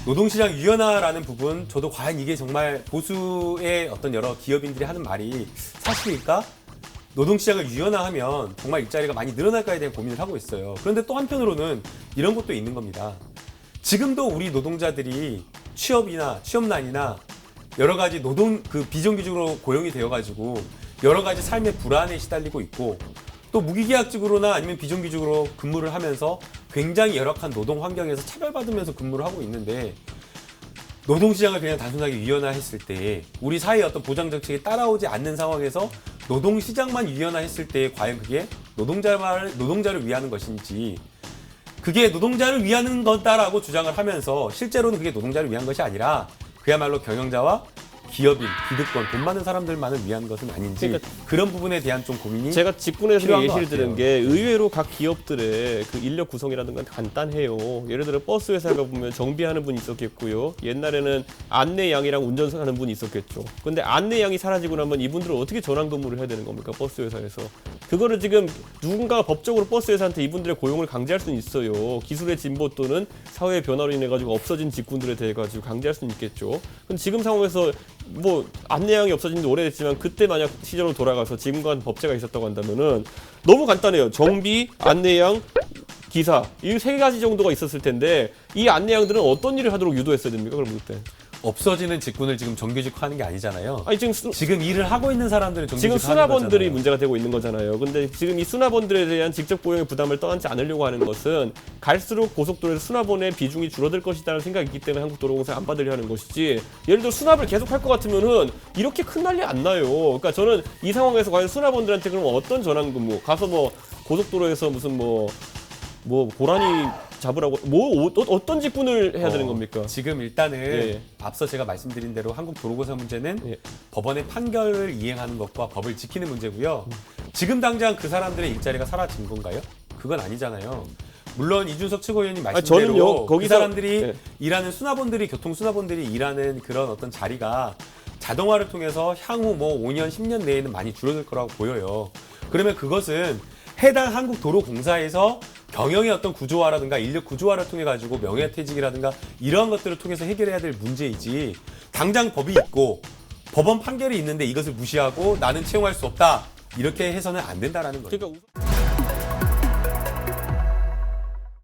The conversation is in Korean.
노동시장 유연화라는 부분, 저도 과연 이게 정말 보수의 어떤 여러 기업인들이 하는 말이 사실일까? 노동시장을 유연화하면 정말 일자리가 많이 늘어날까에 대한 고민을 하고 있어요. 그런데 또 한편으로는 이런 것도 있는 겁니다. 지금도 우리 노동자들이 취업이나 취업난이나 여러 가지 비정규직으로 고용이 되어가지고 여러 가지 삶의 불안에 시달리고 있고, 또 무기계약직으로나 아니면 비정규직으로 근무를 하면서 굉장히 열악한 노동 환경에서 차별받으면서 근무를 하고 있는데, 노동시장을 그냥 단순하게 유연화했을 때 우리 사회의 어떤 보장 정책이 따라오지 않는 상황에서 노동시장만 유연화했을 때 과연 그게 노동자를 위하는 것인지, 그게 노동자를 위하는 거다라고 주장을 하면서 실제로는 그게 노동자를 위한 것이 아니라 그야말로 경영자와 기업인, 기득권, 돈 많은 사람들만을 위한 것은 아닌지, 그러니까 그런 부분에 대한 좀 고민이 제가 직군에서 필요한 예시를 것 같아요. 드는 게 의외로 각 기업들의 그 인력 구성이라든가 간단해요. 예를 들어 버스 회사가 보면 정비하는 분이 있었겠고요. 옛날에는 안내양이랑 운전하는 분이 있었겠죠. 근데 안내양이 사라지고 나면 이분들은 어떻게 전환 근무를 해야 되는 겁니까? 버스 회사에서. 그거를 지금 누군가가 법적으로 버스 회사한테 이분들의 고용을 강제할 수는 있어요. 기술의 진보 또는 사회의 변화로 인해 가지고 없어진 직군들에 대해 가지고 강제할 수는 있겠죠. 근데 지금 상황에서 뭐 안내양이 없어진 지 오래됐지만 그때 만약 시절로 돌아가서 지금과 법제가 있었다고 한다면은 너무 간단해요. 정비, 안내양, 기사 이 세 가지 정도가 있었을 텐데 이 안내양들은 어떤 일을 하도록 유도했어야 됩니까? 그럼 그때 없어지는 직군을 지금 정규직화하는 게 아니잖아요. 아니 지금 일을 하고 있는 사람들은 지금 정규직화하는 수납원들이 거잖아요. 문제가 되고 있는 거잖아요. 근데 지금 이 수납원들에 대한 직접 고용의 부담을 떠안지 않으려고 하는 것은 갈수록 고속도로에서 수납원의 비중이 줄어들 것이라는 생각이 있기 때문에 한국도로공사가 안 받으려 하는 것이지, 예를 들어 수납을 계속 할 것 같으면은 이렇게 큰 난리 안 나요. 그러니까 저는 이 상황에서 과연 수납원들한테 그럼 어떤 전환 근무 가서 뭐 고속도로에서 무슨 뭐 고라니 잡으라고 어떤 직군을 해야 되는 겁니까? 지금 일단은 예. 앞서 제가 말씀드린 대로 한국도로공사 문제는 예. 법원의 판결을 이행하는 것과 법을 지키는 문제고요. 지금 당장 그 사람들의 일자리가 사라진 건가요? 그건 아니잖아요. 물론 이준석 최고위원님 말씀대로 저는요, 그 거기서- 사람들이 예. 일하는 교통수납원들이 일하는 그런 어떤 자리가 자동화를 통해서 향후 뭐 5년, 10년 내에는 많이 줄어들 거라고 보여요. 그러면 그것은 해당 한국도로공사에서 경영의 어떤 구조화라든가 인력 구조화를 통해 가지고 명예퇴직이라든가 이러한 것들을 통해서 해결해야 될 문제이지, 당장 법이 있고 법원 판결이 있는데 이것을 무시하고 나는 채용할 수 없다 이렇게 해서는 안 된다라는 거예요. 그러니까